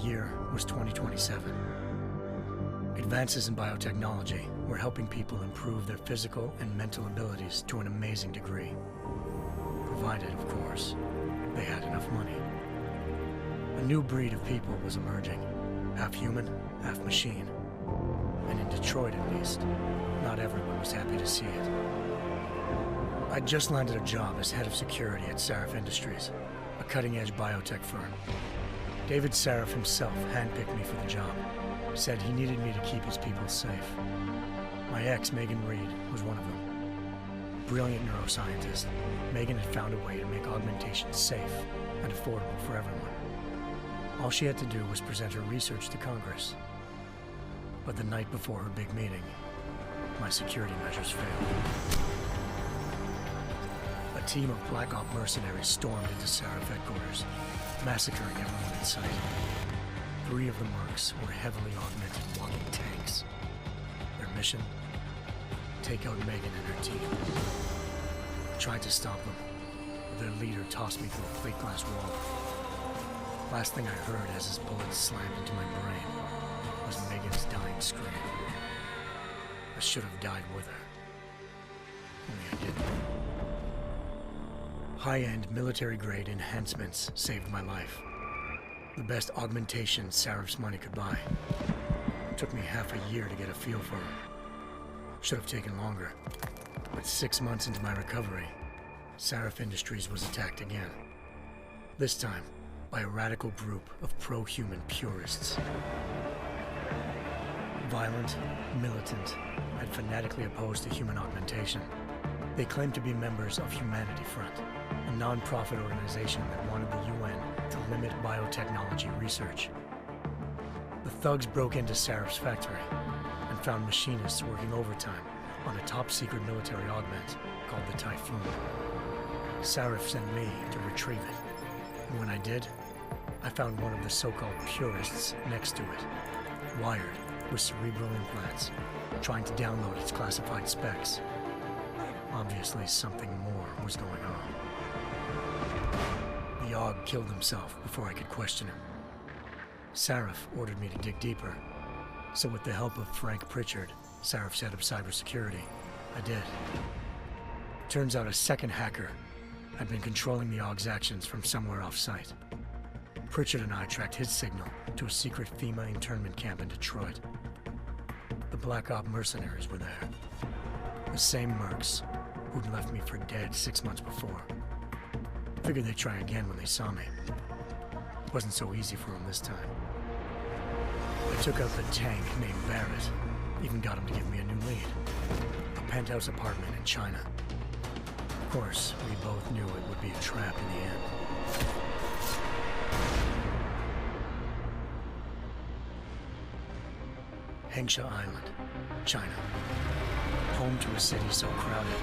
year was 2027. Advances in biotechnology were helping people improve their physical and mental abilities to an amazing degree. Provided, of course, they had enough money. A new breed of people was emerging, half human, half machine. And in Detroit, at least, not everyone was happy to see it. I'd just landed a job as head of security at Sarif Industries, a cutting-edge biotech firm. David Sarif himself handpicked me for the job, said he needed me to keep his people safe. My ex, Megan Reed, was one of them. Brilliant neuroscientist, Megan had found a way to make augmentation safe and affordable for everyone. All she had to do was present her research to Congress. But the night before her big meeting, my security measures failed. A team of Black Op mercenaries stormed into Sarif headquarters, massacring everyone in sight. 3 of the mercs were heavily augmented walking tanks. Their mission? Take out Megan and her team. I tried to stop them, but their leader tossed me through a plate glass wall. Last thing I heard as his bullets slammed into my brain was Megan's dying scream. I should have died with her. Only I didn't. High-end military-grade enhancements saved my life. The best augmentation Sarif's money could buy. It took me half a year to get a feel for her. Should have taken longer. But 6 months into my recovery, Sarif Industries was attacked again. This time, by a radical group of pro-human purists. Violent, militant, and fanatically opposed to human augmentation. They claimed to be members of Humanity Front, a non-profit organization that wanted the UN to limit biotechnology research. The thugs broke into Sarif's factory and found machinists working overtime on a top-secret military augment called the Typhoon. Sarif sent me to retrieve it, and when I did, I found one of the so-called purists next to it, wired with cerebral implants, trying to download its classified specs. Obviously, something more was going on. The Aug killed himself before I could question him. Sarif ordered me to dig deeper, so with the help of Frank Pritchard, Sarif's head of cybersecurity, I did. Turns out a second hacker had been controlling the Aug's actions from somewhere off-site. Pritchard and I tracked his signal to a secret FEMA internment camp in Detroit. The Black Op mercenaries were there. The same mercs who'd left me for dead 6 months before. Figured they'd try again when they saw me. Wasn't so easy for them this time. I took out the tank named Barrett, even got him to give me a new lead. A penthouse apartment in China. Of course, we both knew it would be a trap in the end. Hengsha Island, China. Home to a city so crowded,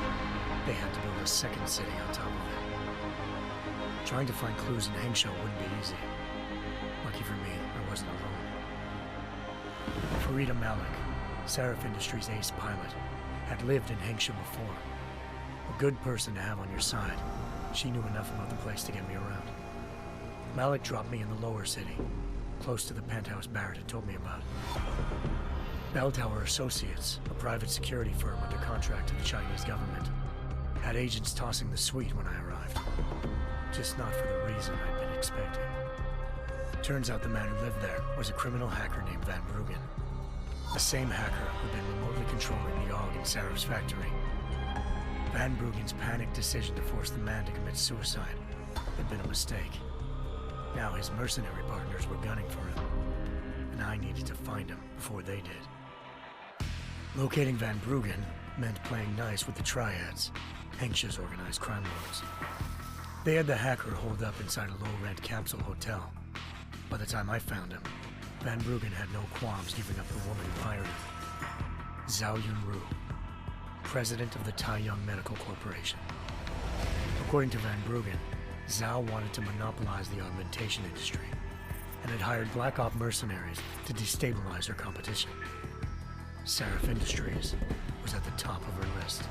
they had to build a second city on top of it. Trying to find clues in Hengsha wouldn't be easy. Lucky for me, I wasn't alone. Farida Malik, Sarif Industries' ace pilot, had lived in Hengsha before. A good person to have on your side. She knew enough about the place to get me around. Malik dropped me in the lower city, close to the penthouse Barrett had told me about. Bell Tower Associates, a private security firm under contract to the Chinese government, had agents tossing the suite when I arrived. Just not for the reason I'd been expecting. Turns out the man who lived there was a criminal hacker named Van Bruggen. The same hacker who'd been remotely controlling the Aug in Sarif's factory. Van Bruggen's panicked decision to force the man to commit suicide had been a mistake. Now his mercenary partners were gunning for him, and I needed to find him before they did. Locating Van Bruggen meant playing nice with the Triads, Hengsha's organized crime lords. They had the hacker holed up inside a low-rent capsule hotel. By the time I found him, Van Bruggen had no qualms giving up the woman who hired him. Zhao Yunru, president of the Taiyang Medical Corporation. According to Van Bruggen, Zhao wanted to monopolize the augmentation industry and had hired Black Op mercenaries to destabilize her competition. Sarif Industries was at the top of her list.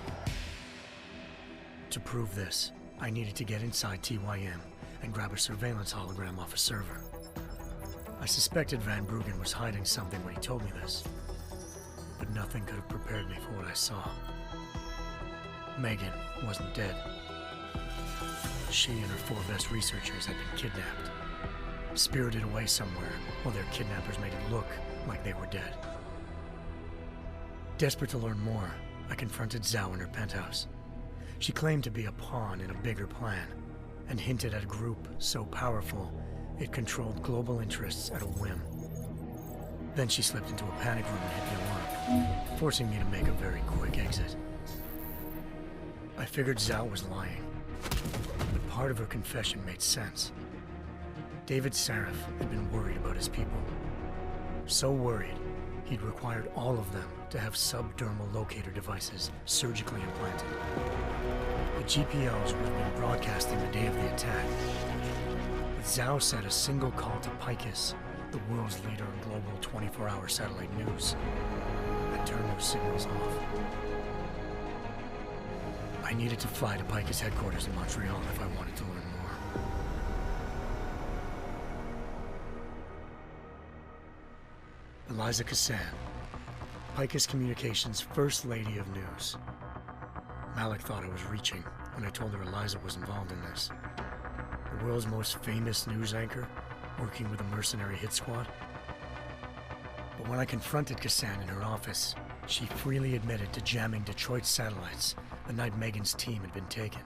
To prove this, I needed to get inside TYM and grab a surveillance hologram off a server. I suspected Van Bruggen was hiding something when he told me this, but nothing could have prepared me for what I saw. Megan wasn't dead. She and her 4 best researchers had been kidnapped, spirited away somewhere while their kidnappers made it look like they were dead. Desperate to learn more, I confronted Zhao in her penthouse. She claimed to be a pawn in a bigger plan, and hinted at a group so powerful it controlled global interests at a whim. Then she slipped into a panic room and hit the alarm, forcing me to make a very quick exit. I figured Zhao was lying, but part of her confession made sense. David Sarif had been worried about his people. So worried, he'd required all of them to have subdermal locator devices surgically implanted. The GPOs would have been broadcasting the day of the attack. But Zhao said a single call to Picus, the world's leader in global 24-hour satellite news, had turned those signals off. I needed to fly to Picus headquarters in Montreal if I wanted to learn more. Eliza Cassan, Picus Communications' First Lady of News. Malik thought I was reaching when I told her Eliza was involved in this. The world's most famous news anchor, working with a mercenary hit squad. But when I confronted Cassan in her office, she freely admitted to jamming Detroit's satellites the night Megan's team had been taken.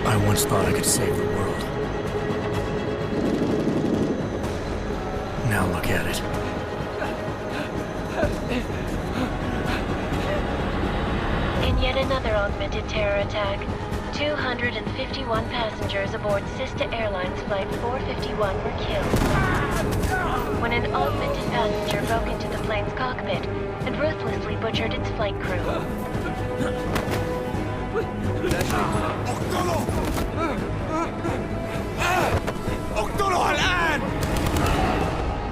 I once thought I could save the world. Now look at it. In yet another augmented terror attack, 251 passengers aboard Sister Airlines Flight 451 were killed when an augmented passenger broke into the plane's cockpit and ruthlessly butchered its flight crew.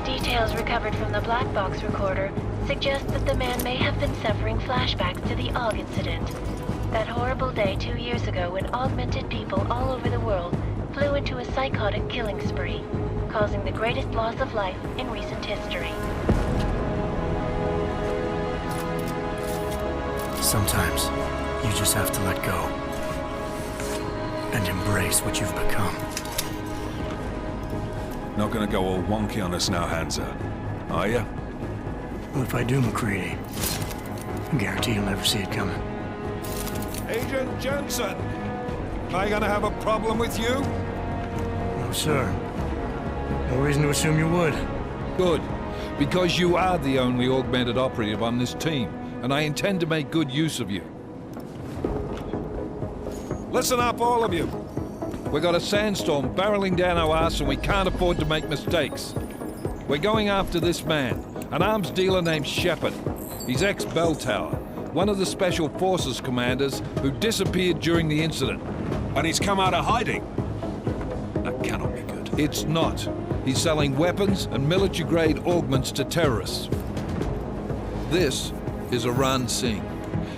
Details recovered from the black box recorder suggest that the man may have been suffering flashbacks to the AUG incident. That horrible day 2 years ago when augmented people all over the world flew into a psychotic killing spree, causing the greatest loss of life in recent history. Sometimes, you just have to let go and embrace what you've become. Not gonna go all wonky on us now, Hansa, are ya? Well, if I do, McCready, I guarantee you'll never see it coming. Agent Jensen! Am I gonna have a problem with you? No, sir. No reason to assume you would. Good, because you are the only augmented operative on this team, and I intend to make good use of you. Listen up, all of you. We got a sandstorm barreling down our ass and we can't afford to make mistakes. We're going after this man, an arms dealer named Shepard. He's ex-Bell Tower, one of the Special Forces commanders who disappeared during the incident. And he's come out of hiding. That cannot be good. It's not. He's selling weapons and military-grade augments to terrorists. This is Aran Singh,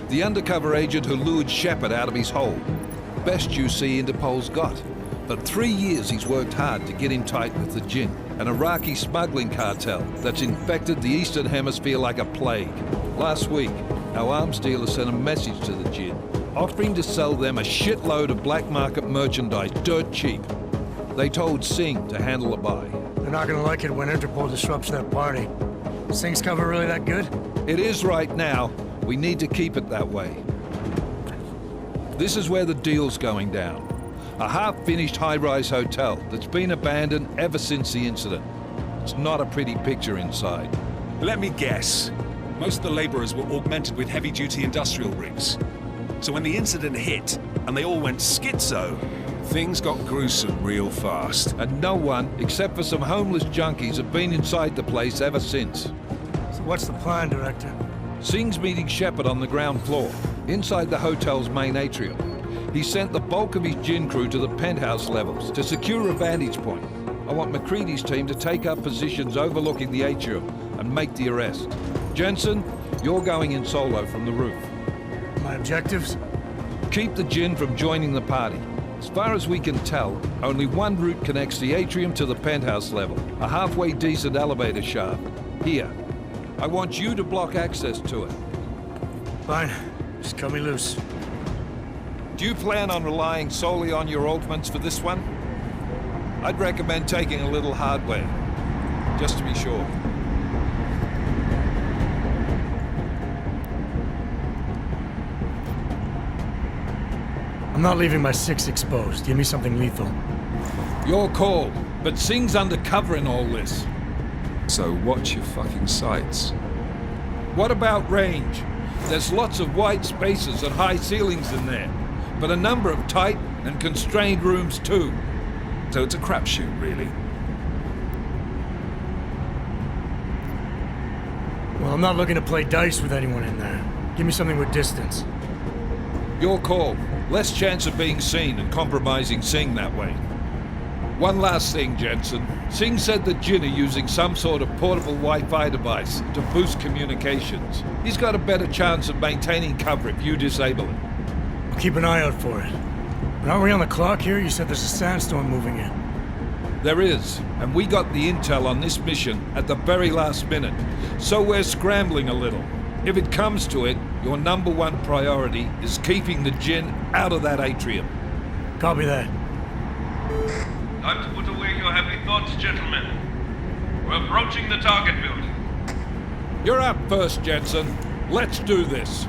the undercover agent who lured Shepard out of his hole. Best you see Interpol's got. For 3 years he's worked hard to get him tight with the Jinn, an Iraqi smuggling cartel that's infected the Eastern Hemisphere like a plague. Last week, our arms dealer sent a message to the Jinn, offering to sell them a shitload of black market merchandise dirt cheap. They told Singh to handle the buy. They're not gonna like it when Interpol disrupts their party. Singh's cover really that good? It is right now. We need to keep it that way. This is where the deal's going down. A half-finished high-rise hotel that's been abandoned ever since the incident. It's not a pretty picture inside. Let me guess. Most of the laborers were augmented with heavy-duty industrial rigs. So when the incident hit, and they all went schizo, things got gruesome real fast. And no one, except for some homeless junkies, have been inside the place ever since. So what's the plan, Director? Singh's meeting Shepard on the ground floor, inside the hotel's main atrium. He sent the bulk of his Jinn crew to the penthouse levels to secure a vantage point. I want McCready's team to take up positions overlooking the atrium and make the arrest. Jensen, you're going in solo from the roof. My objectives? Keep the Jinn from joining the party. As far as we can tell, only one route connects the atrium to the penthouse level, a halfway decent elevator shaft. Here. I want you to block access to it. Fine. Just cut me loose. Do you plan on relying solely on your augments for this one? I'd recommend taking a little hardware, just to be sure. I'm not leaving my 6 exposed. Give me something lethal. Your call, but Singh's undercover in all this. So watch your fucking sights. What about range? There's lots of wide spaces and high ceilings in there, but a number of tight and constrained rooms too. So it's a crapshoot, really. Well, I'm not looking to play dice with anyone in there. Give me something with distance. Your call. Less chance of being seen and compromising Singh that way. One last thing, Jensen. Singh said the Jinn are using some sort of portable Wi-Fi device to boost communications. He's got a better chance of maintaining cover if you disable it. I'll keep an eye out for it. But aren't we on the clock here? You said there's a sandstorm moving in. There is, and we got the intel on this mission at the very last minute, so we're scrambling a little. If it comes to it, your number one priority is keeping the Jinn out of that atrium. Copy that. Time to put away your heavy thoughts, gentlemen. We're approaching the target building. You're up first, Jensen. Let's do this.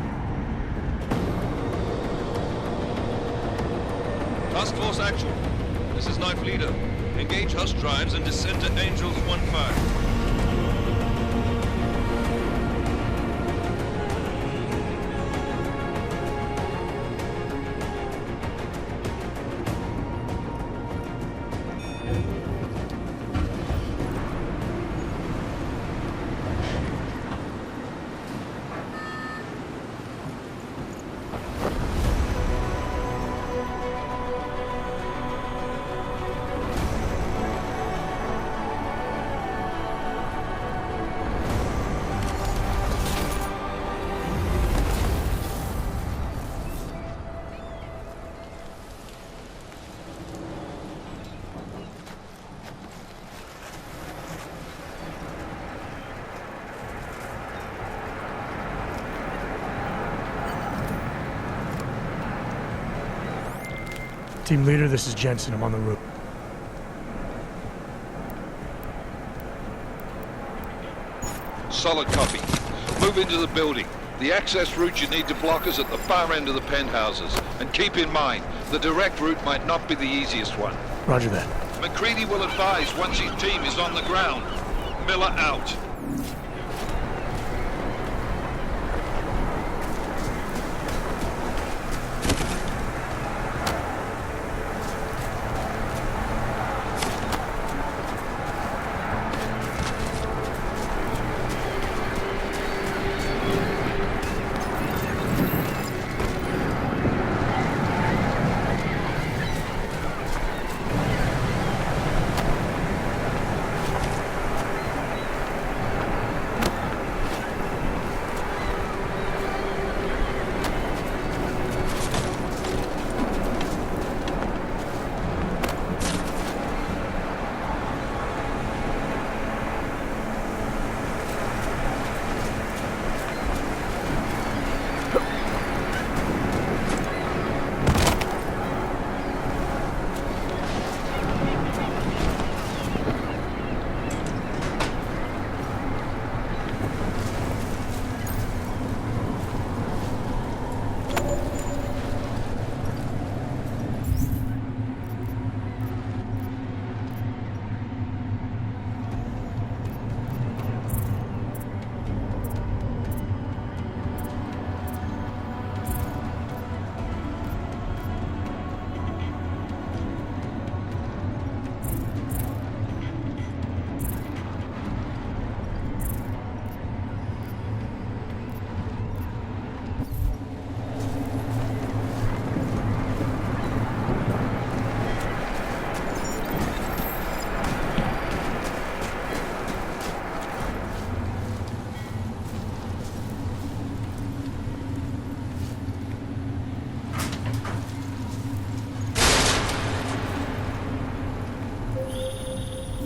Task Force Actual. This is Knife Leader. Engage Hush drives and descend to Angels 1-5. Team leader, this is Jensen. I'm on the roof. Solid copy. Move into the building. The access route you need to block is at the far end of the penthouses. And keep in mind, the direct route might not be the easiest one. Roger that. McCready will advise once his team is on the ground. Miller out.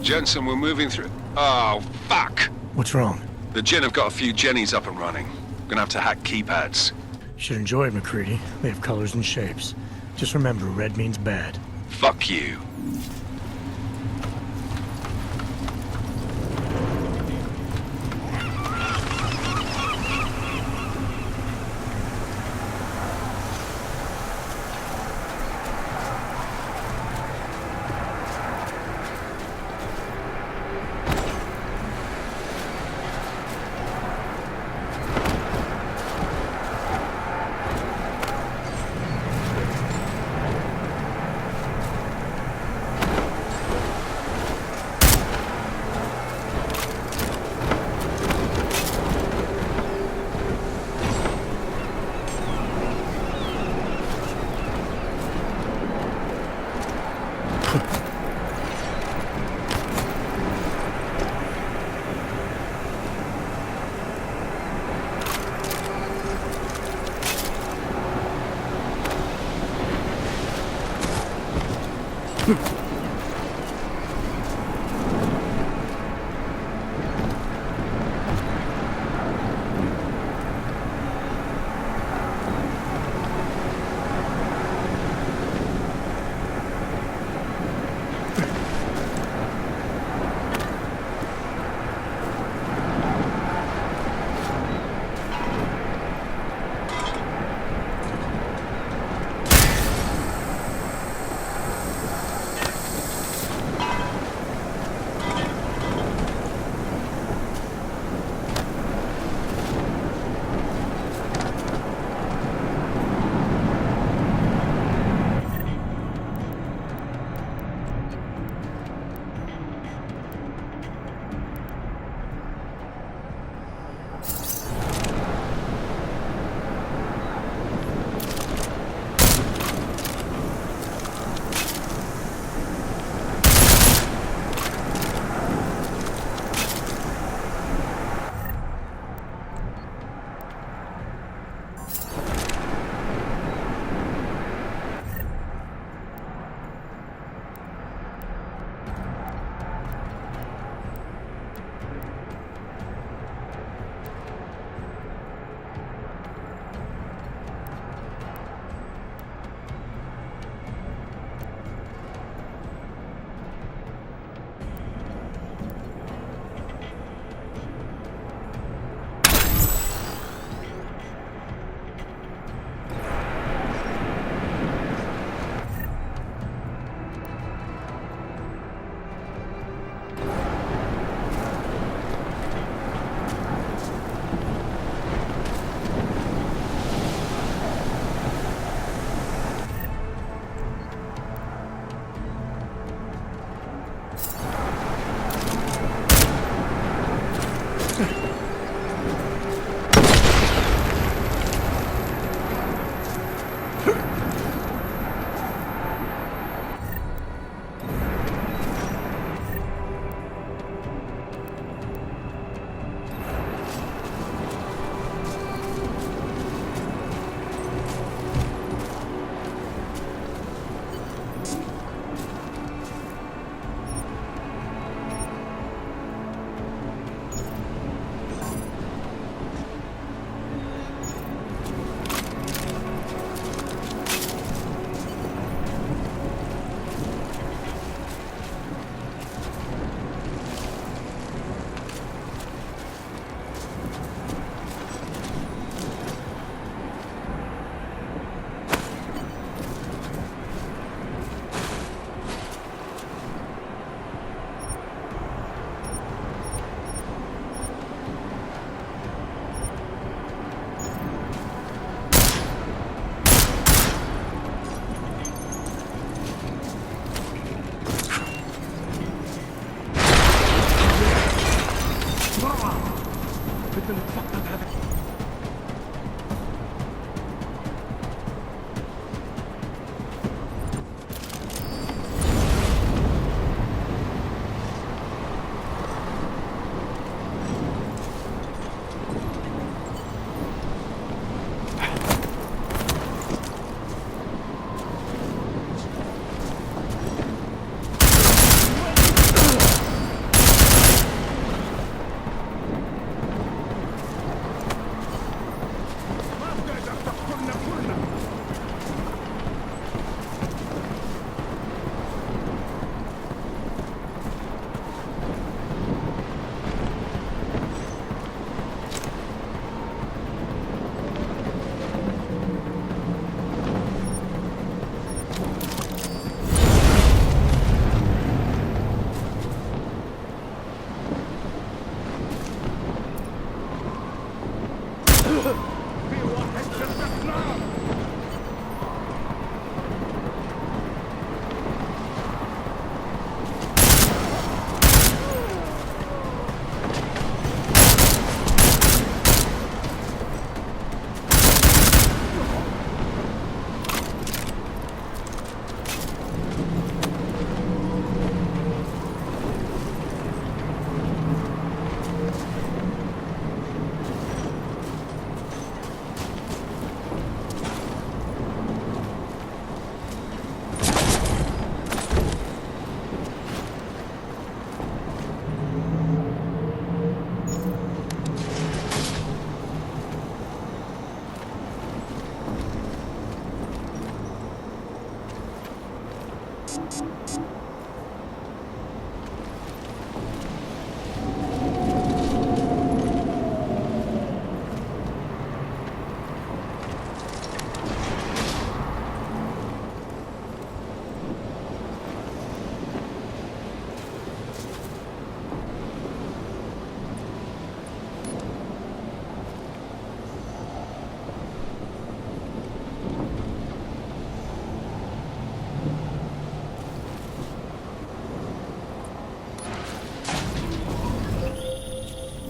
Jensen, we're moving through... Oh, fuck! What's wrong? The Jinn have got a few Jennies up and running. Gonna have to hack keypads. Should enjoy it, McCready. They have colors and shapes. Just remember, red means bad. Fuck you.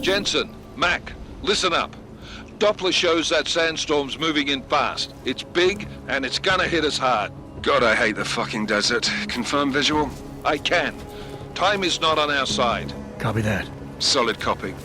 Jensen, Mac, listen up. Doppler shows that sandstorm's moving in fast. It's big, and it's gonna hit us hard. God, I hate the fucking desert. Confirm visual? I can. Time is not on our side. Copy that. Solid copy.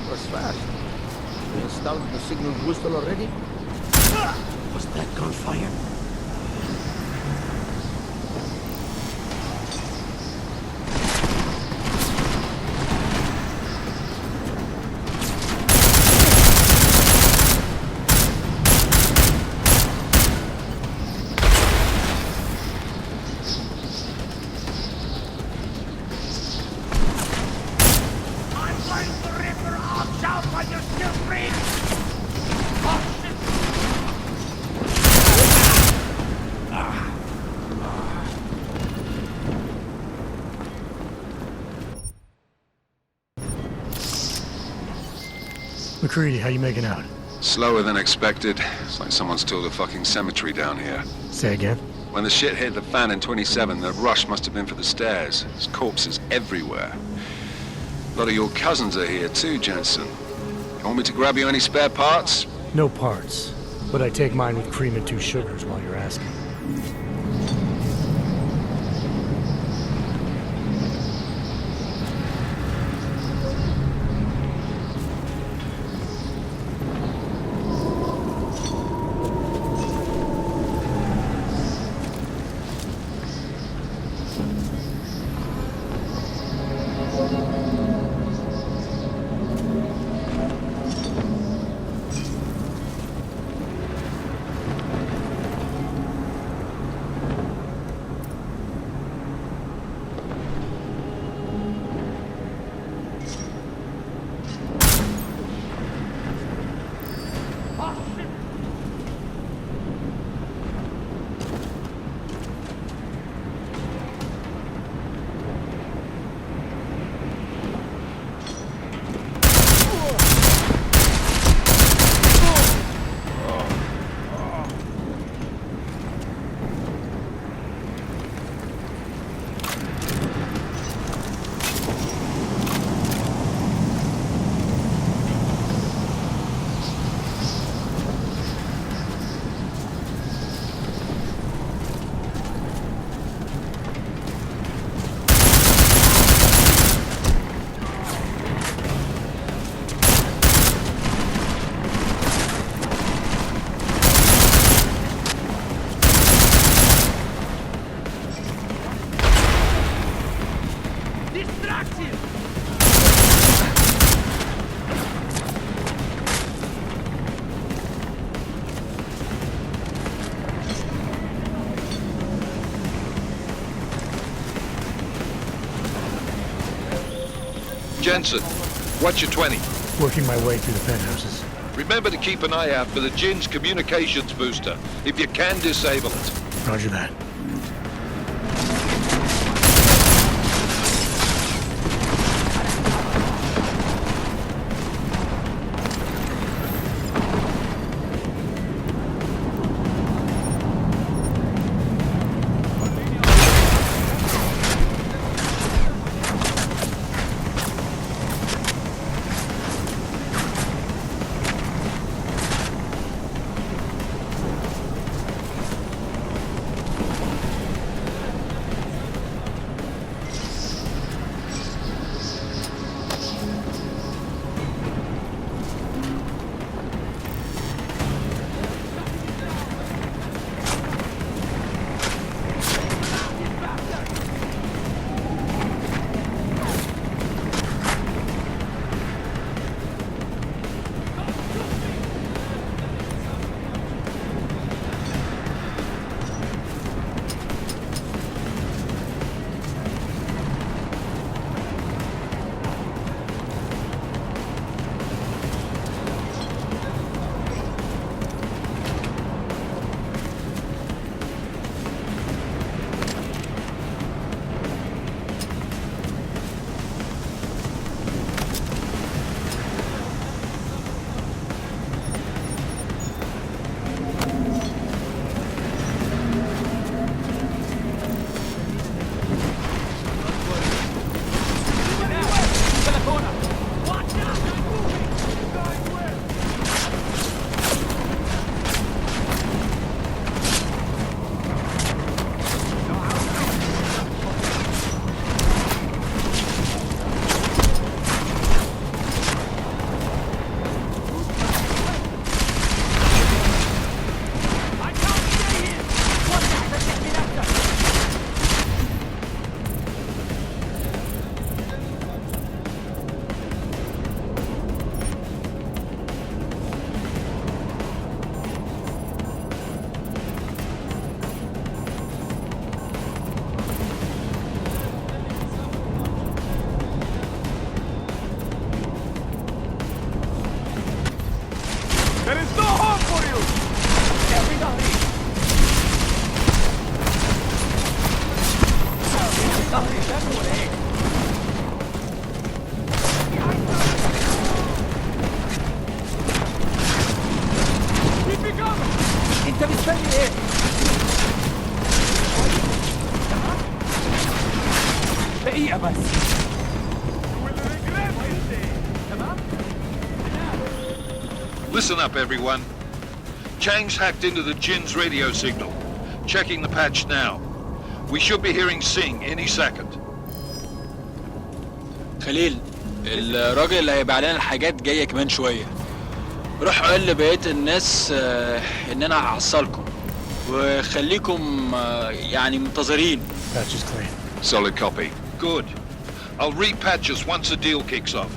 Was fast. We installed the signal booster already? Was that gunfire? McCready, how you making out? Slower than expected. It's like someone's tilled a fucking cemetery down here. Say again? When the shit hit the fan in 27, the rush must have been for the stairs. There's corpses everywhere. A lot of your cousins are here too, Jensen. You want me to grab you any spare parts? No parts. But I take mine with cream and 2 sugars while you're asking. Jensen, what's your 20? Working my way through the penthouses. Remember to keep an eye out for the Jinn's communications booster, if you can disable it. Roger that. Listen up, everyone. Chang's hacked into the Jinn's radio signal. Checking the patch now. We should be hearing Sing any second. خليل، الراجل اللي هيبيع لنا الحاجات جاية كمان شوية. روح قول لبقية الناس إن أنا هحصلكم وخليكم يعني منتظرين. Patch is clean. Solid copy. Good. I'll repatch us once the deal kicks off.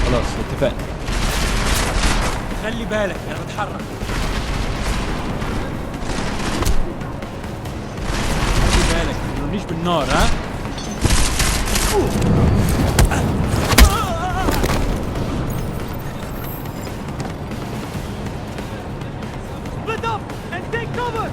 خلاص اتفقنا. خلي بالك انا بتحرك. خلي بالك ما تضربنيش بالنار ها. Split up and take cover.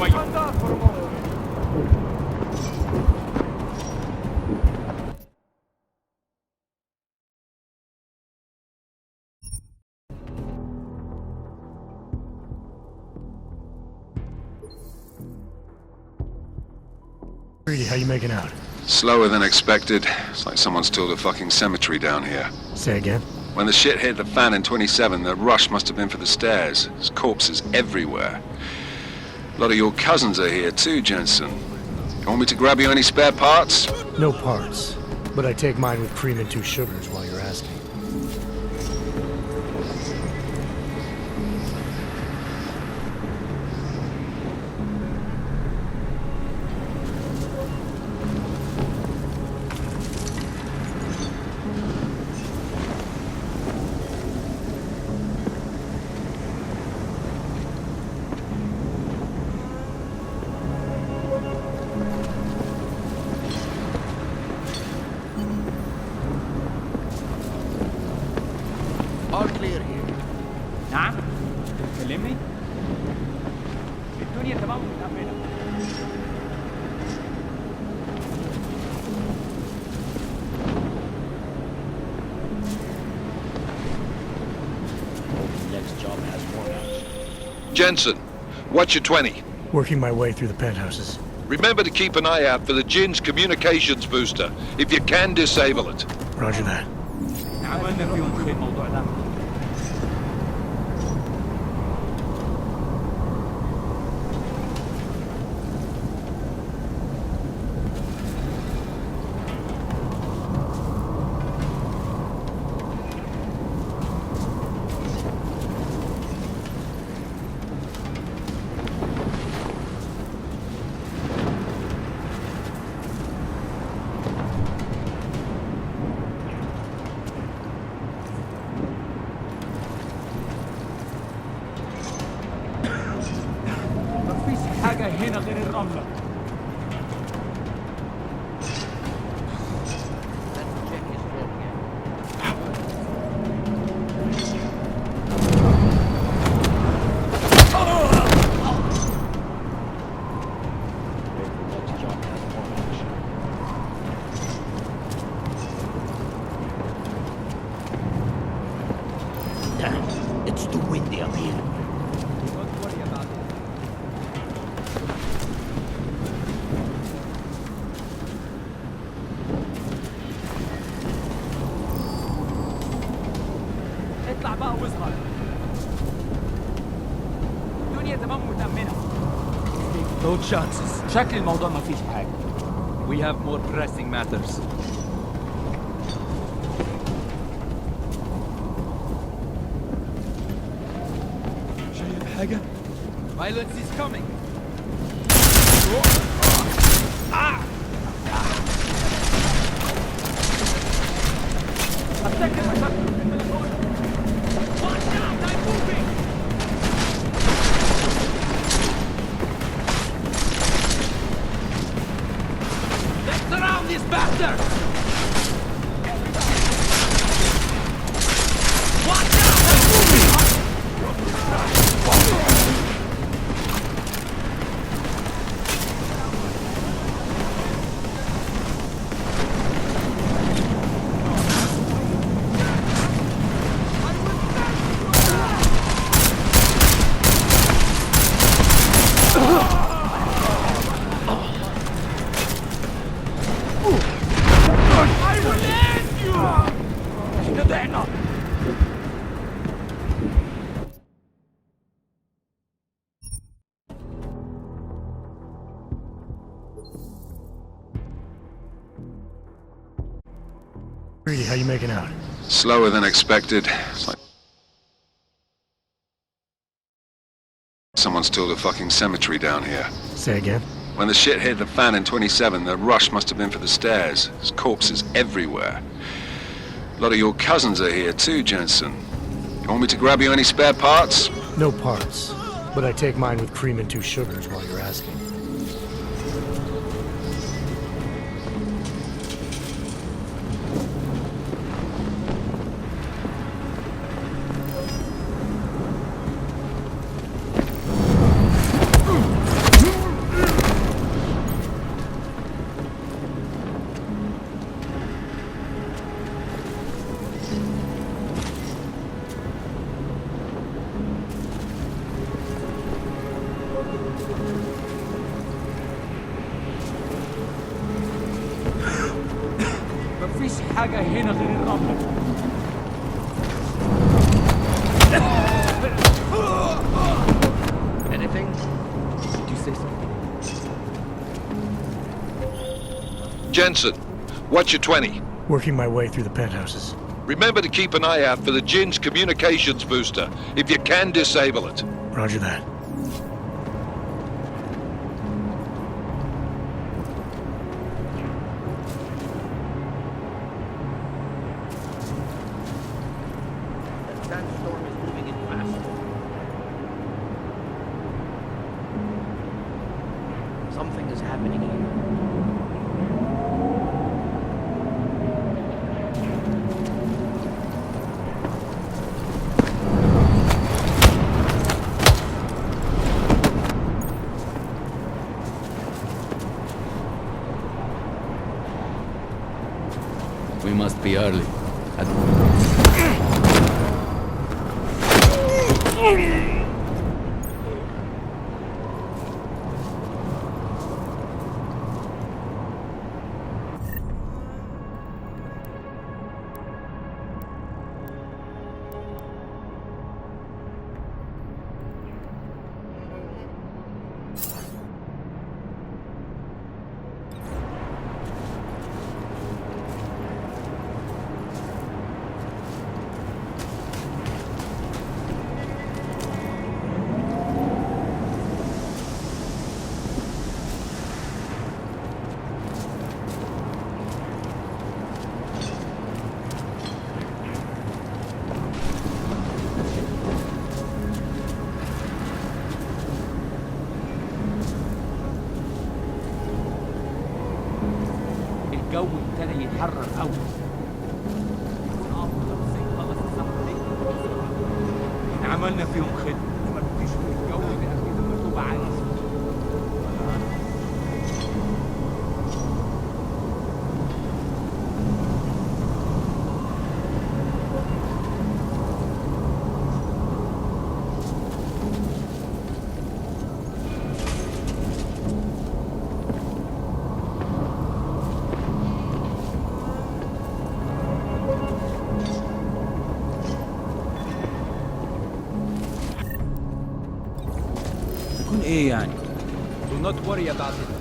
Greedy, how you making out? Slower than expected. It's like someone's tilled a fucking cemetery down here. Say again? When the shit hit the fan in 27, the rush must have been for the stairs. There's corpses everywhere. A lot of your cousins are here too, Jensen. You want me to grab you any spare parts? No parts. But I take mine with cream and 2 sugars while you're asking. All clear here. نعم؟ تكلمني؟ الدنيا تمام متأمنة. Next job has more out. Jensen, what's your 20? Working my way through the penthouses. Remember to keep an eye out for the Jinn's communications booster. If you can, disable it. Roger that. عملنا فيهم خير الموضوع ده. مفيش حاجة هنا غير الرملة. Let's check his throat again. Next job has more action. Damn, it's too windy up here. Don't worry about it. اطلع بقى واظهر. الدنيا تمام متأمنة. No chances. شكل الموضوع ما فيش حاجة. We have more pressing matters. شايف حاجة؟ Violence is coming. أفتكر مشاكل. Watch out, I'm moving. Let's surround this bastard! Watch out, I'm moving! I will end you! احنا ضعنا. Greedy, how you making out? Slower than expected. It's like someone's tilled a fucking cemetery down here. Say again? When the shit hit the fan in 27, the rush must have been for the stairs. There's corpses everywhere. A lot of your cousins are here too, Jensen. You want me to grab you any spare parts? No parts. But I take mine with cream and 2 sugars while you're asking. مفيش حاجة هنا غير الرمل. Anything? Did you say something? Jensen, what's your 20? Working my way through the penthouses. Remember to keep an eye out for the Jin's communications booster. If you can, disable it. Roger that. That sandstorm is moving in fast. Something is happening here. We must be early. الجو ابتدى يتحرر قوي. يكون افضل خلص السفر. احنا عملنا فيهم خدمه، ما بديش الجو ده كده مكتوب عايز. يكون ايه يعني؟ Do not worry about it.